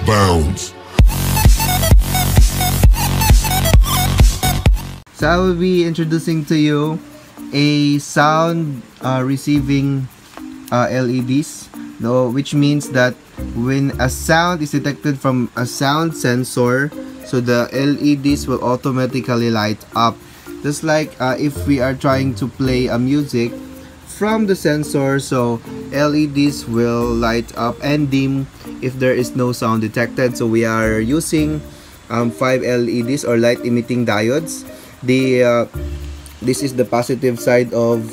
bounds. So I will be introducing to you a sound receiving LEDs, no, which means that when a sound is detected from a sound sensor, so the LEDs will automatically light up. Just like if we are trying to play a music from the sensor, so LEDs will light up and dim if there is no sound detected. So we are using 5 LEDs or light emitting diodes. This is the positive side of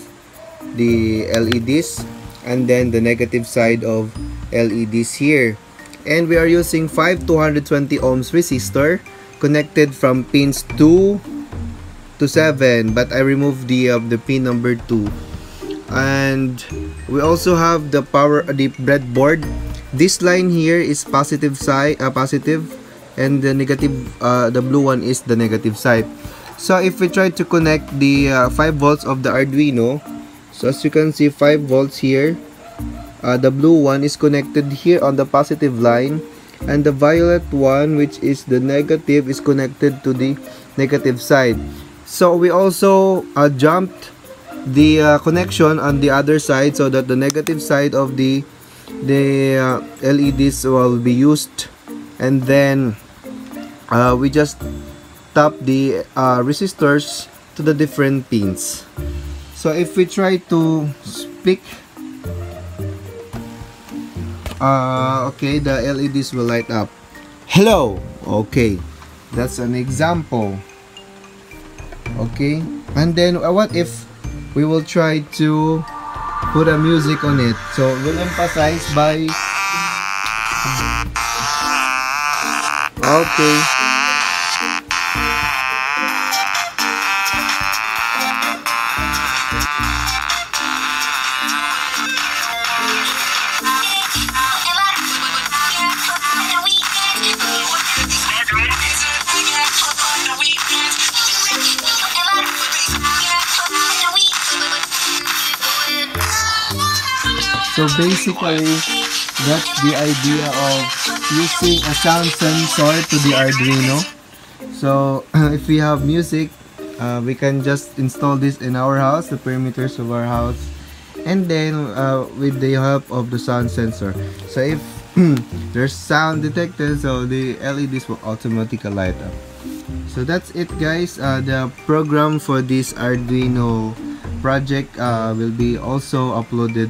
the LEDs, and then the negative side of LEDs here. And we are using 5 220 ohms resistor connected from pins 2 to 7, but I removed the pin number 2. And we also have the breadboard. This line here is positive side, positive, and the negative, the blue one is the negative side. So if we try to connect the 5 volts of the Arduino, so as you can see 5 volts here, the blue one is connected here on the positive line, and the violet one, which is the negative, is connected to the negative side. So we also jumped the connection on the other side so that the negative side of the LEDs will be used, and then we just tap the resistors to the different pins. So if we try to speak, okay, the LEDs will light up. Hello. Okay, that's an example. Okay, and then what if we will try to put a music on it? So we'll emphasize by okay. So basically, that's the idea of using a sound sensor to the Arduino. So if we have music, we can just install this in our house, the perimeters of our house, and then with the help of the sound sensor. So if there's sound detected, so the LEDs will automatically light up. So that's it, guys. The program for this Arduino project will be also uploaded.